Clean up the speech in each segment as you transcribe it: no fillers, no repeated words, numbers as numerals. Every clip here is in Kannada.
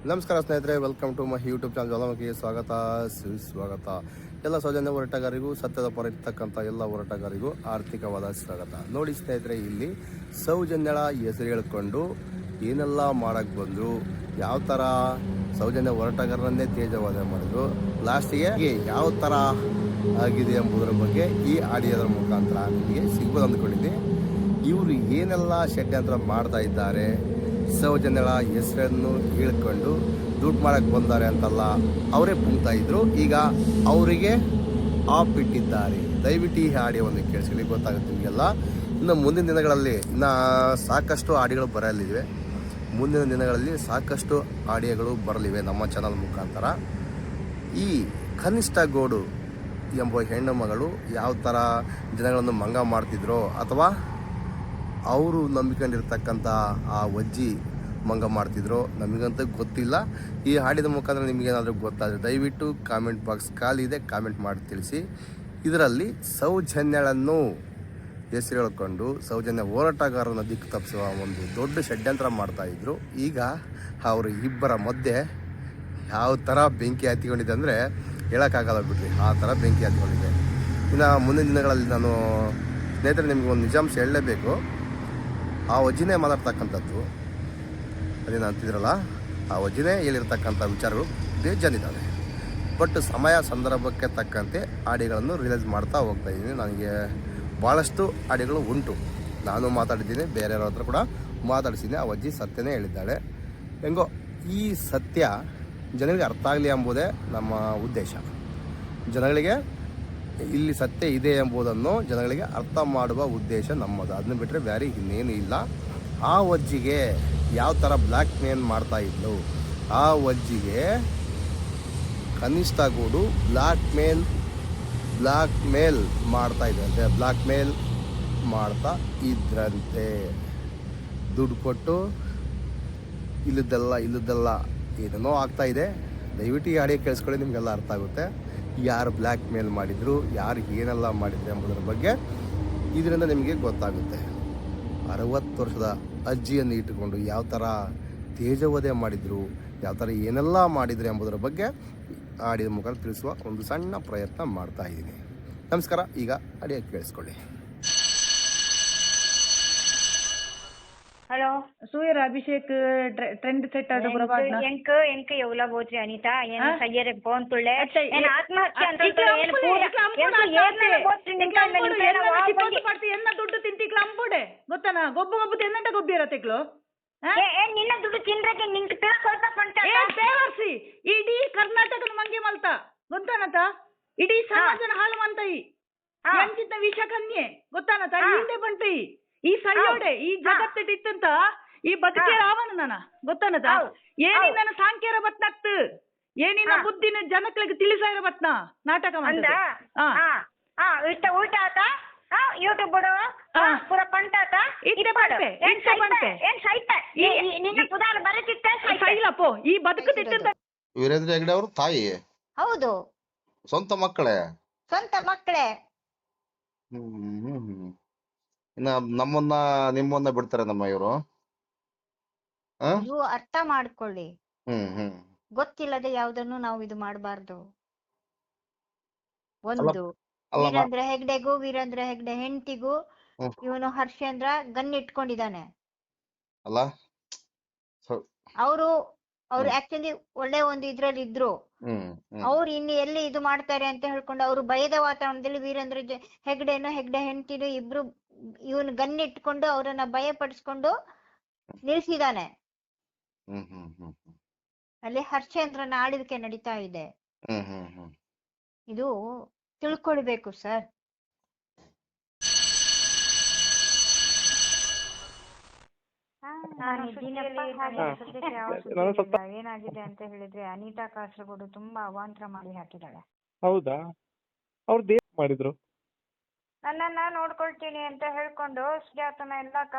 ನಮಸ್ಕಾರ ಸ್ನೇಹಿತರೆ, welcome to my YouTube channel ಜ್ವಾಲಾಮುಖಿಗೆ ಸ್ವಾಗತ ಸುಸ್ವಾಗತ. ಎಲ್ಲ ಸೌಜನ್ಯ ಹೋರಾಟಗಾರರಿಗೂ, ಸತ್ಯದ ಪರ ಇರ್ತಕ್ಕಂಥ ಎಲ್ಲ ಹೋರಾಟಗಾರರಿಗೂ ಆರ್ಥಿಕವಾದ ಸ್ವಾಗತ. ನೋಡಿ ಸ್ನೇಹಿತರೆ, ಇಲ್ಲಿ ಸೌಜನ್ಯಳ ಹೆಸರು ಹೇಳ್ಕೊಂಡು ಏನೆಲ್ಲ ಮಾಡಕ್ಕೆ ಬಂದರು, ಯಾವ ಥರ ಸೌಜನ್ಯ ಹೋರಾಟಗಾರರನ್ನೇ ತೇಜವಾದ ಮಾಡಿದ್ರು, ಲಾಸ್ಟಿಗೆ ಯಾವ ಥರ ಆಗಿದೆ ಎಂಬುದರ ಬಗ್ಗೆ ಈ ಆಡಿಯೋದ ಮುಖಾಂತರ ನಿಮಗೆ ಸಿಗ್ಬೋದು ಅಂದ್ಕೊಂಡಿದ್ದೆ. ಇವರು ಏನೆಲ್ಲ ಷಡ್ಯಂತ್ರ ಮಾಡ್ತಾ ಇದ್ದಾರೆ, ಸೌಜನ್ಯಳ ಹೆಸರನ್ನು ಹೇಳ್ಕೊಂಡು ದುಡ್ಡು ಮಾಡಕ್ಕೆ ಬಂದ್ದಾರೆ ಅಂತಲ್ಲ ಅವರೇ ಪುಂಗ್ತಾ ಇದ್ರು. ಈಗ ಅವರಿಗೆ ಆಫ್ ಬಿಟ್ಟಿದ್ದಾರೆ. ದಯವಿಟ್ಟು ಈ ಆಡಿಯೋವನ್ನು ಕೇಳಿಸ್ಕೊಳ್ಳಿ, ಗೊತ್ತಾಗುತ್ತೆ ನಿಮಗೆಲ್ಲ. ಇನ್ನು ಮುಂದಿನ ದಿನಗಳಲ್ಲಿ ಸಾಕಷ್ಟು ಆಡಿಯೋಗಳು ಬರಲಿವೆ. ಮುಂದಿನ ದಿನಗಳಲ್ಲಿ ಸಾಕಷ್ಟು ಆಡಿಯೋಗಳು ಬರಲಿವೆ ನಮ್ಮ ಚಾನಲ್ ಮುಖಾಂತರ. ಈ ಕನಿಷ್ಠ ಗೋಡು ಎಂಬ ಹೆಣ್ಣು ಮಗಳು ಯಾವ ಥರ ಜನಗಳನ್ನು ಮಂಗ ಮಾಡ್ತಿದ್ರೋ, ಅಥವಾ ಅವರು ನಂಬಿಕೊಂಡಿರ್ತಕ್ಕಂಥ ಆ ಅಜ್ಜಿ ಮಂಗ ಮಾಡ್ತಿದ್ರು, ನಮಗಂತೂ ಗೊತ್ತಿಲ್ಲ. ಈ ಹಾಡಿದ ಮುಖಾಂತರ ನಿಮಗೇನಾದರೂ ಗೊತ್ತಾದರೆ ದಯವಿಟ್ಟು ಕಾಮೆಂಟ್ ಬಾಕ್ಸ್ ಖಾಲಿ ಇದೆ, ಕಾಮೆಂಟ್ ಮಾಡಿ ತಿಳಿಸಿ. ಇದರಲ್ಲಿ ಸೌಜನ್ಯಳನ್ನು ಹೆಸರು ಹೇಳ್ಕೊಂಡು ಸೌಜನ್ಯ ಹೋರಾಟಗಾರರನ್ನು ದಿಕ್ಕು ತಪ್ಪಿಸುವ ಒಂದು ದೊಡ್ಡ ಷಡ್ಯಂತ್ರ ಮಾಡ್ತಾಯಿದ್ರು. ಈಗ ಅವರು ಇಬ್ಬರ ಮಧ್ಯೆ ಯಾವ ಥರ ಬೆಂಕಿ ಹತ್ತಿಕೊಂಡಿದೆ ಅಂದರೆ ಹೇಳೋಕ್ಕಾಗಲ್ಲ ಬಿಡ್ರಿ, ಆ ಥರ ಬೆಂಕಿ ಹತ್ತಿಕೊಂಡಿದೆ. ಇನ್ನು ಮುಂದಿನ ದಿನಗಳಲ್ಲಿ ನಾನು ಸ್ನೇಹಿತರೆ ನಿಮಗೆ ಒಂದು ನಿಜಾಂಶ ಹೇಳಲೇಬೇಕು. ಆ ಅಜ್ಜಿನೇ ಮಾತಾಡ್ತಕ್ಕಂಥದ್ದು, ಅದೇನು ಅಂತಿದ್ರಲ್ಲ, ಆ ಅಜ್ಜಿನೇ ಹೇಳಿರ್ತಕ್ಕಂಥ ವಿಚಾರಗಳು ಬೇಜಾನಿದ್ದಾವೆ. ಬಟ್ ಸಮಯ ಸಂದರ್ಭಕ್ಕೆ ತಕ್ಕಂತೆ ಆಡಿಯೋಗಳನ್ನು ರಿಲೀಸ್ ಮಾಡ್ತಾ ಹೋಗ್ತಾ ಇದ್ದೀನಿ. ನನಗೆ ಭಾಳಷ್ಟು ಆಡಿಯೋಗಳು ಉಂಟು, ನಾನು ಮಾತಾಡಿದ್ದೀನಿ, ಬೇರೆಯವ್ರ ಹತ್ರ ಕೂಡ ಮಾತಾಡಿಸಿದ್ದೀನಿ. ಆ ಅಜ್ಜಿ ಸತ್ಯನೇ ಹೇಳಿದ್ದಾಳೆ. ಹೆಂಗೋ ಈ ಸತ್ಯ ಜನಗಳಿಗೆ ಅರ್ಥ ಆಗಲಿ ಎಂಬುದೇ ನಮ್ಮ ಉದ್ದೇಶ. ಜನಗಳಿಗೆ ಇಲ್ಲಿ ಸತ್ಯ ಇದೆ ಎಂಬುದನ್ನು ಜನಗಳಿಗೆ ಅರ್ಥ ಮಾಡುವ ಉದ್ದೇಶ ನಮ್ಮದು. ಅದನ್ನ ಬಿಟ್ಟರೆ ಬೇರೆ ಇನ್ನೇನು ಇಲ್ಲ. ಆ ಅಜ್ಜಿಗೆ ಯಾವ ಥರ ಬ್ಲ್ಯಾಕ್ ಮೇಲ್ ಮಾಡ್ತಾ ಇದ್ಲು, ಆ ಅಜ್ಜಿಗೆ ಕನಿಷ್ಠ ಗೂಡು ಬ್ಲ್ಯಾಕ್ ಮೇಲ್ ಮಾಡ್ತಾ ಇದ್ರಂತೆ, ಬ್ಲ್ಯಾಕ್ ಮೇಲ್ ಮಾಡ್ತಾ ಇದ್ರಂತೆ. ದುಡ್ಡು ಕೊಟ್ಟು ಇಲ್ಲದೆಲ್ಲ ಏನೇನೋ ಆಗ್ತಾಯಿದೆ. ದಯವಿಟ್ಟು ಈ ಆಡಿಯೋ ಕೇಳಿಸ್ಕೊಳ್ಳಿ, ನಿಮಗೆಲ್ಲ ಅರ್ಥ ಆಗುತ್ತೆ. ಯಾರು ಬ್ಲ್ಯಾಕ್ ಮೇಲ್ ಮಾಡಿದರು, ಯಾರು ಏನೆಲ್ಲ ಮಾಡಿದ್ರು ಎಂಬುದರ ಬಗ್ಗೆ ಇದರಿಂದ ನಿಮಗೆ ಗೊತ್ತಾಗುತ್ತೆ. 60 ವರ್ಷದ ಅಜ್ಜಿಯನ್ನು ಇಟ್ಟುಕೊಂಡು ಯಾವ ಥರ ತೇಜವಧೆ ಮಾಡಿದರು, ಯಾವ ಥರ ಏನೆಲ್ಲ ಮಾಡಿದರು ಎಂಬುದರ ಬಗ್ಗೆ ಆಡಿಯೋ ಮುಖಾಂತರ ತಿಳಿಸುವ ಒಂದು ಸಣ್ಣ ಪ್ರಯತ್ನ ಮಾಡ್ತಾ ಇದ್ದೀನಿ. ನಮಸ್ಕಾರ. ಈಗ ಆಡಿಯೋ ಕೇಳಿಸ್ಕೊಳ್ಳಿ. ಹಲೋ सूर्य अभिषेक ट्रेंड सेट आदो बरोबर ना ಎಂಕ ಎವಲ ಬೋಚಿ ಅನಿತಾ ಏನು ಸಯ್ಯರೆ ಫೋನ್ ತುಳ್ಳೆ अच्छा, ಏನು ಆತ್ಮಹತ್ಯೆ ಅಂತ ಏನು ಪೂರ ಏನ ಬೋಚಿ ನಿಂತ ಎನ್ನ ದುಡ್ಡು ತಿಂತಿಕ್ಲ ಅಂಬೋಡೆ ಗೊತ್ತಾನ ಗೊಬ್ಬ ಎನ್ನಂಟ ಗೊಬ್ಬಿರ ತೆಕ್ಲು ಏನ್ ನಿನ್ನ ದುಡ್ಡು ತಿಂದ್ರಕ್ಕೆ ನಿಂಗೆ ಸ್ವಲ್ಪ ಪಂಚ ಬೇವರ್ಸಿ ಇಡೀ ಕರ್ನಾಟಕದ ಮಂಗೆ ಮಲ್ತ ಗೊತ್ತಾನತ, ಇಡೀ ಸಮಾಜನ ಹಾಳು ಮಂತೈ ಎಂಚಿತ್ತ ವಿಷ ಕನ್ಯೆ ಗೊತ್ತಾನತ, ಹಿಂದೆ ಬಂತೈ ಈ ಸಯ್ಯೋಡೆ ಈ ಜಗತ್ತಿಟ್ಟಂತ ಈ ಬದುಕೆ ರಾವಣ ನಾನ ಗೊತ್ತಾನದ. ಏನಿನ ಸಾಂಖ್ಯರ ಬತ್ನಾಕ್ತು, ಏನಿನ ಬುದ್ಧಿನ ಜನಕ್ಳಿಗೆ ತಿಳಿಸಾರ ಬತ್ನ ನಾಟಕ ಅಂದ ಇಷ್ಟ ಊಟ ಆತ ಯೂಟ್ಯೂಬ್ ಬಿಡು ಪೂರ ಪಂಟ ಆತ ಇಟ್ಟೆ ಬಂತೆ ಏನ್ ಸೈತ ನಿನ್ನ ಪುದಾರ ಬರತಿತ್ತ ಸೈಲಪ್ಪೋ ಈ ಬದುಕು ತಿಟ್ಟಂತ. ವೀರೇಂದ್ರ ಹೆಗ್ಡೆ ಅವರು ತಾಯಿ, ಹೌದು, ಸ್ವಂತ ಮಕ್ಕಳೇ, ಸ್ವಂತ ಮಕ್ಕಳೇ. ಇನ್ನ ನಿಮ್ಮನ್ನ ಬಿಡ್ತಾರೆ ನಮ್ಮ ಇವರು. ನೀವು ಅರ್ಥ ಮಾಡ್ಕೊಳ್ಳಿ, ಗೊತ್ತಿಲ್ಲದೆ ಯಾವ್ದನ್ನು ನಾವು ಇದು ಮಾಡಬಾರ್ದು. ಒಂದು ವೀರೇಂದ್ರ ಹೆಗ್ಡೆ ಹೆಂಡತಿಗೂ ಇವನು ಹರ್ಷೇಂದ್ರ ಗನ್ ಇಟ್ಕೊಂಡಿದ್ದಾನೆ. ಅಲ್ಲ ಅವರು ಆಕ್ಚುಲಿ ಒಳ್ಳೆ ಒಂದು ಇದ್ರಲ್ಲಿ ಇದ್ರು. ಅವ್ರು ಇನ್ನು ಎಲ್ಲಿ ಇದು ಮಾಡ್ತಾರೆ ಅಂತ ಹೇಳ್ಕೊಂಡು ಅವರು ಭಯದ ವಾತಾವರಣದಲ್ಲಿ ವೀರೇಂದ್ರ ಹೆಗ್ಡೆ ಹೆಂಡತಿರು ಇಬ್ರು ಇವನು ಗನ್ ಇಟ್ಕೊಂಡು ಅವರನ್ನ ಭಯ ಪಡಿಸ್ಕೊಂಡು ನಿಲ್ಸಿದಾನೆ. ಅಲ್ಲಿ ಹರ್ಷೇಂದ್ರನ ಆಳ್ವಿಕೆ ನಡೀತಾ ಇದೆ. ಇದು ತಿಳ್ಕೊಳ್ಬೇಕು ಸರ್. ಏನಾಗಿದೆ ಅಂತ ಹೇಳಿದ್ರೆ ಅನಿತಾ ಕಾಸರಗೋಡು ತುಂಬಾ ಅವಾಂತರ ಮಾಡಿ ಹಾಕಿದಾಳೆ. ಹೌದಾ? ಅವ್ರದ್ದು ಏನ್ ಮಾಡಿದ್ರು? ನನ್ನನ್ನ ನೋಡ್ಕೊಳ್ತೀನಿ ಅಂತ ಹೇಳ್ಕೊಂಡು ಸುಜಾತನ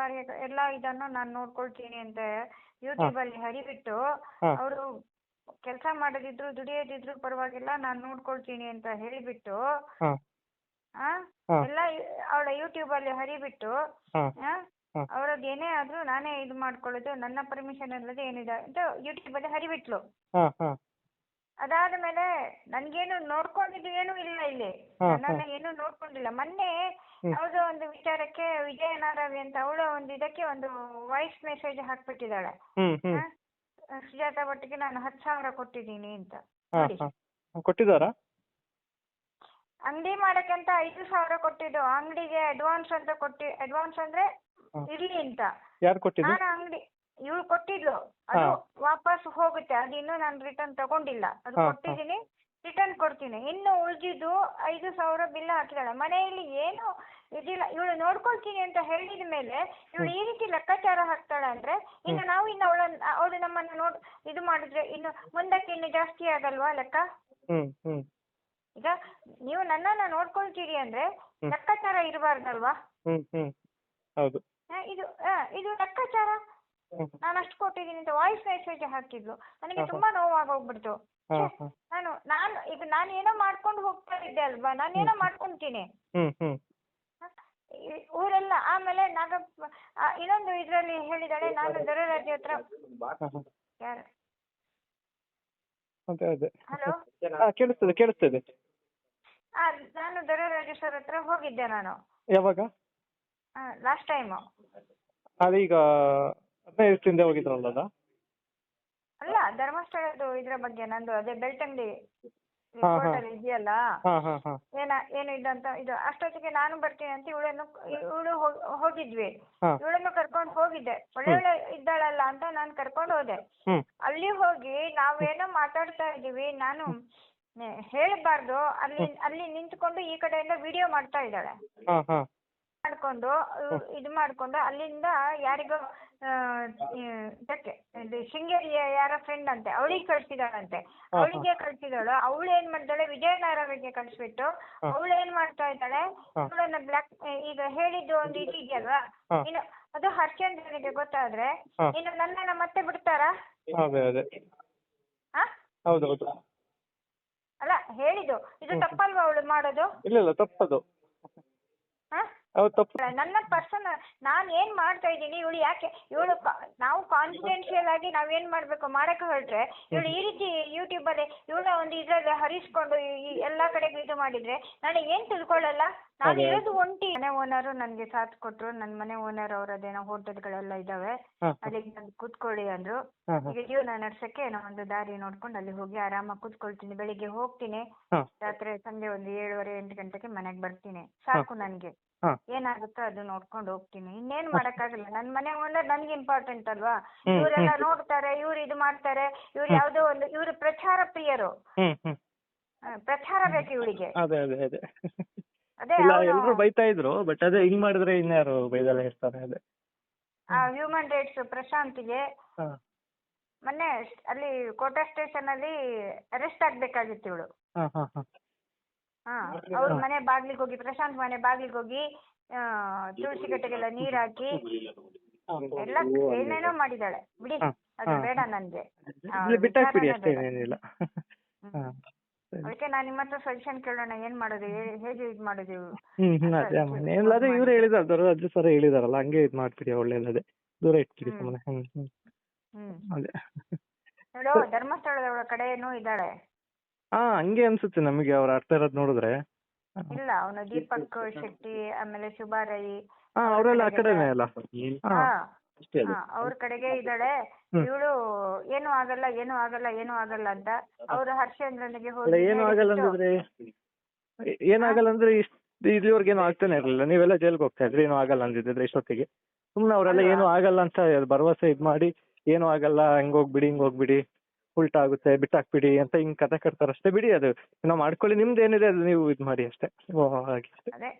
ಎಲ್ಲಾ ಇದನ್ನು ನಾನು ನೋಡ್ಕೊಳ್ತೀನಿ ಅಂತ ಯೂಟ್ಯೂಬ್ ಅಲ್ಲಿ ಹರಿಬಿಟ್ಟು ಅವರು ಕೆಲಸ ಮಾಡದಿದ್ರು ದುಡಿಯದಿದ್ರು ಪರವಾಗಿಲ್ಲ ನಾನ್ ನೋಡ್ಕೊಳ್ತೀನಿ ಅಂತ ಹೇಳಿಬಿಟ್ಟು ಎಲ್ಲ ಅವಳ ಯೂಟ್ಯೂಬ್ ಅಲ್ಲಿ ಹರಿಬಿಟ್ಟು ಹಾ. ಅವ್ರದ್ದು ಏನೇ ಆದ್ರೂ ನಾನೇ ಇದು ಮಾಡ್ಕೊಳ್ಳೋದು, ನನ್ನ ಪರ್ಮಿಷನ್ ಇಲ್ಲದೆ ಏನಿದೆ ಅಂತ ಯೂಟ್ಯೂಬ್ ಅಲ್ಲಿ ಹರಿಬಿಟ್ಲು. ಹಾ ಹಾ ಅದಾದ ಮೇಲೆ ನನ್ಗೇನು ನೋಡ್ಕೊಂಡಿದ್ದು ಏನೂ ಇಲ್ಲ ಇಲ್ಲಿ, ಹಾ, ನನ್ನನ್ನ ಏನು ನೋಡ್ಕೊಂಡಿಲ್ಲ. ಮೊನ್ನೆ ಯಾವುದೋ ಒಂದು ವಿಚಾರಕ್ಕೆ ವಿಜಯನಾರಾವಿ ಅಂತ ಅವಳು ಒಂದು ಇದಕ್ಕೆ ಒಂದು ವಾಯ್ಸ್ ಮೆಸೇಜ್ ಹಾಕ್ಬಿಟ್ಟಿದ್ದಾಳೆ. ಹ್ಮ್ ಹ್ಮ್ ಸುಜಾತ ಒಟ್ಟಿಗೆ ನಾನು 10,000 ಕೊಟ್ಟಿದ್ದೀನಿ ಅಂತ. ಹಾ ನೋಡಿ, ಹಾ ಕೊಟ್ಟಿದ್ದಾರಾ? ಅಂಗಡಿ ಮಾಡಕ್ಕೆ ಅಂತ 5,000 ಕೊಟ್ಟಿದ್ದು, ಅಂಗಡಿಗೆ ಅಡ್ವಾನ್ಸ್ ಅಂತ ಅಡ್ವಾನ್ಸ್ ಅಂದ್ರೆ ಹಾ. ಇರ್ಲಿ ಅಂತ. ಯಾರು ಕೊಟ್ಟಿದ್ದು? ನಾನು ಅಂಗಡಿ ಇವಳು ಕೊಟ್ಟಿದ್ಲು, ಅದು ವಾಪಸ್ ಹೋಗುತ್ತೆ, ಅದು ಇನ್ನೂ ನಾನು ರಿಟರ್ನ್ ತಗೊಂಡಿಲ್ಲ. ಅದು ಹಾ, ಹಾ. ಕೊಟ್ಟಿದ್ದೀನಿ, ರಿಟರ್ನ್ ಕೊಡ್ತೀನಿ. ಇನ್ನು ಉಳಿದಿದ್ದು 5,000 ಬಿಲ್ ಹಾಕಿದಾಳೆ. ಮನೆಯಲ್ಲಿ ಏನು ಇದಿಲ್ಲ, ಇವಳು ನೋಡ್ಕೊಳ್ತೀನಿ ಅಂತ ಹೇಳಿದ ಮೇಲೆ ಇವಳು ಈ ರೀತಿ ಲೆಕ್ಕಾಚಾರ ಹಾಕ್ತಾಳೆ ಅಂದ್ರೆ ಇನ್ನು ನಾವು ಅವಳು ನಮ್ಮನ್ನ ಇದು ಮಾಡಿದ್ರೆ ಇನ್ನು ಮುಂದಕ್ಕೆ ಇನ್ನು ಜಾಸ್ತಿ ಆಗಲ್ವಾ ಲೆಕ್ಕ? ಹ್ಮ್ ಈಗ ನೀವು ನನ್ನನ್ನ ನೋಡ್ಕೊಳ್ತೀರಿ ಅಂದ್ರೆ ಲೆಕ್ಕಾಚಾರ ಇರಬಾರ್ದಲ್ವಾ? ಹ್ಮ್ ಹೌದು. ಇದು ಲೆಕ್ಕಾಚಾರ. ನಾನು ಅಷ್ಟು ಕೊಟ್ಟಿದ್ದೀನಿ ಅಂತ ವಾಯ್ಸ್ ಮೆಸೇಜ್ ಹಾಕಿದ್ಲು. ನನಗೆ ತುಂಬಾ ನೋವಾಗೋಗ್ಬಿಡ್ತು. ನಾನು ಏನೋ ಮಾಡ್ಕೊಂಡು ಹೋಗ್ತಾ ಇದ್ದೆ ಅಲ್ವಾ, ನಾನೇನೋ ಮಾಡ್ಕೊಂತೀನಿ ಊರೆಲ್ಲ. ಆಮೇಲೆ ನಾಗಪ್ಪ ಇನ್ನೊಂದು ಇದ್ರಲ್ಲಿ ಹೇಳಿದಾಳೆ, ನಾನು ದೊರೆರಾಜು ಹತ್ರ ಯಾರು ಹಲೋ ಕೇಳಿಸ್ತದೆ. ನಾನು ದೊರೆರಾಜು ಸರ್ ಹತ್ರ ಹೋಗಿದ್ದೆ ನಾನು. ಯಾವಾಗ? Last time. ಅದೀಗ 15 ದಿವಸದಿಂದ ಹೋಗಿದ್ರಲ್ಲ? ಅಲ್ಲ, ಧರ್ಮಸ್ಥಳದ್ದು ಇದ್ರ ಬಗ್ಗೆ ನಂದು ಅದೇ ಬೆಳ್ತಂಗಡಿ ಇದೆಯಲ್ಲ, ಏನು ಇದಂತ ಇದು ಅಷ್ಟೊತ್ತಿಗೆ ನಾನು ಬರ್ತೀನಿ ಅಂತ ಇವಳು ಹೋಗಿದ್ವಿ. ಇವಳನ್ನು ಕರ್ಕೊಂಡು ಹೋಗಿದ್ದೆ, ಒಳ್ಳೆ ಇದ್ದಾಳಲ್ಲ ಅಂತ ನಾನು ಕರ್ಕೊಂಡು ಹೋದೆ. ಅಲ್ಲಿ ಹೋಗಿ ನಾವೇನೋ ಮಾತಾಡ್ತಾ ಇದೀವಿ, ನಾನು ಹೇಳ್ಬಾರ್ದು, ಅಲ್ಲಿ ನಿಂತ್ಕೊಂಡು ಈ ಕಡೆಯಿಂದ ವಿಡಿಯೋ ಮಾಡ್ತಾ ಇದ್ದಾಳೆ. ಮಾಡ್ಕೊಂಡು ಇದು ಮಾಡ್ಕೊಂಡು ಅಲ್ಲಿಂದ ಯಾರಿಗೋ ಇದಕ್ಕೆ ಶೃಂಗೇರಿಯ ಯಾರ ಫ್ರೆಂಡ್ ಅಂತೆ, ಅವಳಿಗೆ ಕಳ್ಸಿದಾಳಂತೆ. ಅವಳಿಗೆ ಕಳ್ಸಿದಾಳು. ಅವಳು ಏನ್ ಮಾಡ್ತಾಳೆ, ವಿಜಯನಾರಾಯಣಿಗೆ ಕಳ್ಸಿಬಿಟ್ಟು ಅವಳು ಏನ್ ಮಾಡ್ತಾ ಇದ್ದಾಳೆ, ಅವಳನ್ನ ಬ್ಲಾಕ್ ಈಗ ಹೇಳಿದ್ದು ಒಂದು ಇದೆಯಲ್ವಾ, ಇನ್ನು ಅದು ಹರ್ಷೇಂದ್ರನಿಗೆ ಗೊತ್ತಾದ್ರೆ ಇನ್ನು ನನ್ನನ್ನ ಮತ್ತೆ ಬಿಡ್ತಾರಾ? ಅಲ್ಲ ಹೇಳಿದ್ದು ಇದು ತಪ್ಪಲ್ವಾ ಅವಳು ಮಾಡೋದು? ಇಲ್ಲ ತಪ್ಪದು. ನನ್ನ ಪರ್ಸನ್ ನಾನ್ ಏನ್ ಮಾಡ್ತಾ ಇದ್ದೀನಿ, ಇವಳು ಯಾಕೆ ನಾವು ಕಾನ್ಫಿಡೆನ್ಶಿಯಲ್ ಆಗಿ ನಾವೇನ್ ಮಾಡ್ಬೇಕು ಮಾಡಕ್ಕೆ ಹೊರಟ್ರೆ ಇವಳು ಈ ರೀತಿ ಯೂಟ್ಯೂಬ್ ಅಲ್ಲಿ ಇವಳ ಒಂದು ಇದ್ರಲ್ಲಿ ಹರಿಸ್ಕೊಂಡು ಎಲ್ಲಾ ಕಡೆಗೂ ಇದು ಮಾಡಿದ್ರೆ ನಾನು ಏನ್ ತಿಳ್ಕೊಳ್ಳಲ್ಲ. ನಾನು ಇರೋದು ಒಂಟಿ. ಮನೆ ಓನರು ನನ್ಗೆ ಸಾಥ್ ಕೊಟ್ರು. ನನ್ ಮನೆ ಓನರ್ ಅವರದೇನೋ ಹೋಟೆಲ್ಗಳೆಲ್ಲ ಇದಾವೆ, ಅಲ್ಲಿಗೆ ಬಂದು ಕೂತ್ಕೊಳ್ಳಿ ಅಂದ್ರು. ಈಗ ಜೀವನ ನಡ್ಸಕ್ಕೆ ಏನೋ ಒಂದು ದಾರಿ ನೋಡ್ಕೊಂಡು ಅಲ್ಲಿ ಹೋಗಿ ಆರಾಮಾಗಿ ಕೂತ್ಕೊಳ್ತೀನಿ. ಬೆಳಿಗ್ಗೆ ಹೋಗ್ತೀನಿ, ರಾತ್ರಿ ಸಂಜೆ ಒಂದು 7:30 8 ಗಂಟೆಗೆ ಮನೆಗ್ ಬರ್ತೀನಿ. ಸಾಕು ನನ್ಗೆ. ಏನಾಗುತ್ತೋ ಅದು ನೋಡ್ಕೊಂಡು ಹೋಗ್ತೀನಿ. ಇನ್ನೇನ್ ಮಾಡಕ್ಕಾಗಲ್ಲ. ನನ್ ಮನೆ ಓನರ್ ನನ್ಗೆ ಇಂಪಾರ್ಟೆಂಟ್ ಅಲ್ವಾ? ಇವರೆಲ್ಲ ನೋಡ್ತಾರೆ, ಇವ್ರು ಇದು ಮಾಡ್ತಾರೆ, ಇವ್ರು ಯಾವ್ದೋ ಒಂದು ಇವ್ರು ಪ್ರಚಾರ ಪ್ರಿಯರು. ಪ್ರಚಾರ ಬೇಕು ಇವಳಿಗೆ. ಅದೇ ಎಲ್ಲರೂ ಬೈತಾ ಇದ್ರು, ಬಟ್ ಅದೇ ಹಿಂಗ್ ಮಾಡಿದ್ರೆ ಇನ್ಯಾರು ಬೈದಲ್ಲ ಇರ್ತಾರೆ. ಅದೇ ಹ್ಯೂಮನ್ ರೈಟ್ಸ್ ಪ್ರಶಾಂತ್ಗೆ ಮೊನ್ನೆ ಅಲ್ಲಿ ಕೋಟಾ ಸ್ಟೇಷನ್ ಅಲ್ಲಿ ಅರೆಸ್ಟ್ ಆಗ್ಬೇಕಾಗಿತ್ತು ಇವಳು. ಅವ್ರ ಮನೆ ಬಾಗ್ಲಿಗೆ ಹೋಗಿ, ಪ್ರಶಾಂತ್ ಮನೆ ಬಾಗ್ಲಿಗೆ ಹೋಗಿ ತುಳಸಿ ಕಟ್ಟೆಗೆಲ್ಲ ನೀರ್ ಹಾಕಿ ಎಲ್ಲ ಏನೇನೋ ಮಾಡಿದಾಳೆ. ಬಿಡಿ, ಅದು ಬೇಡ ನನ್ಗೆ. ಅದಕ್ಕೆ ನಾನ್ ನಿಮ್ಮ ಹತ್ರ ಸಜೆಷನ್ ಕೇಳೋಣ, ಏನ್ ಮಾಡೋದು, ಹೇಗೆ ಇದ್ ಮಾಡೋದು? ಇವ್ರು ಹೇಳಿದಾರೆ, ಅಜ್ಜ ಸರ್ ಹೇಳಿದಾರಲ್ಲ, ಹಂಗೆ ಇದ್ ಮಾಡ್ಬಿಡಿ, ಒಳ್ಳೇದೇ, ದೂರ ಇಟ್ಬಿಡಿ ಸುಮ್ಮನೆ. ನೋಡು, ಧರ್ಮಸ್ಥಳದ ಕಡೆನೂ ಇದ್ದಾಳೆ. ಹಂಗೆ ಅನ್ಸುತ್ತೆ ನಮಗೆ ಅವ್ರ ಆಡ್ತಾ ಇರೋದ್ ನೋಡಿದ್ರೆ. ಇಲ್ಲ, ಅವನು ದೀಪಕ್ ಶೆಟ್ಟಿ, ಆಮೇಲೆ ಶುಭಾರೈ ಅವರೆಲ್ಲ ಆ ಕಡೆನೇ ಅಲ್ಲ? ಅವ್ರ ಕಡೆಗೆ ಇದ್ದಾಳೆ ಇವಳು. ಏನು ಆಗಲ್ಲ ಏನು ಆಗಲ್ಲ ಏನು ಆಗಲ್ಲ ಅಂತ ಅವ್ರು ಹರ್ಷೇಂದ್ರನಿಗೆ ಹೋಗಿ ಏನಾಗಲ್ಲ ಅಂದ್ರೆ ಇಲ್ಲಿವರೆಗೆ ಏನು ಆಗ್ತಾನೆ ಇರಲಿಲ್ಲ. ನೀವೆಲ್ಲ ಜೈಲ್ಗೆ ಹೋಗ್ತಾ ಇದ್ರಿ, ಏನು ಆಗಲ್ಲ ಅಂದಿದ್ರೆ ಇಷ್ಟೊತ್ತಿಗೆ. ಸುಮ್ನೆ ಅವರೆಲ್ಲ ಏನು ಆಗಲ್ಲ ಅಂತ ಭರವಸೆ ಇದ್ ಮಾಡಿ, ಏನು ಆಗಲ್ಲ, ಹಂಗೋಗ್ಬಿಡಿ ಹಿಂಗೋಗ್ಬಿಡಿ, ಉಲ್ಟಾ ಆಗುತ್ತೆ, ಬಿಟ್ಟಾಕ್ಬಿಡಿ ಅಂತ ಹಿಂಗ್ ಕತೆ ಕಟ್ತಾರ ಅಷ್ಟೇ. ಬಿಡಿ, ಅದು ನಾವು ಮಾಡ್ಕೊಳ್ಳಿ, ನಿಮ್ದು ಏನಿದೆ ಅದು ನೀವು ಇದ್ ಮಾಡಿ ಅಷ್ಟೇ. ಹಾಗೆ ಅದೇ